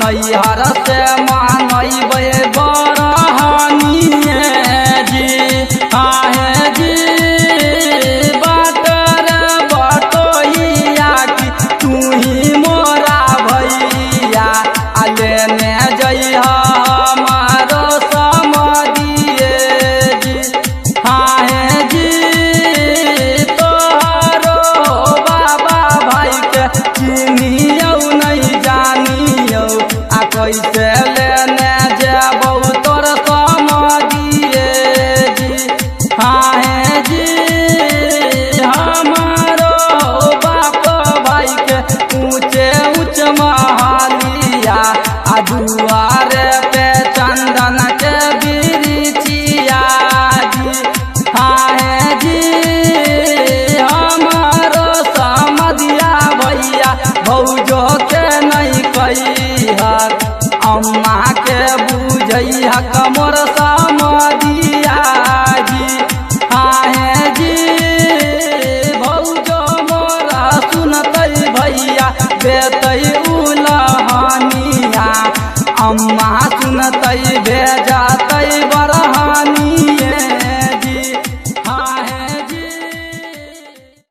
नैहर से मानबे बरहनिए जी आहे जी बाटर बटोहिया की तू ही मोरा भैया लेने जइह हमारो समदिए जी आहे जी तोहरो बाबा भाई के चिन्हियौ नहीं जानियौ कैसे लेने जेबौ तोर समदिए जी हाँ जी हमारो बाप भाई के ऊंचे ऊंच महलिया आ दुआरे पे चंदन के बिरिचिया जी हाँ जी हमारो समदिया भैया भौजो के नहीं कहिहर अम्मा के बुझैह कमर समदिया जी हाँ जी भौजो मोरा सुनतै भैया देतै उलहनिया अम्मा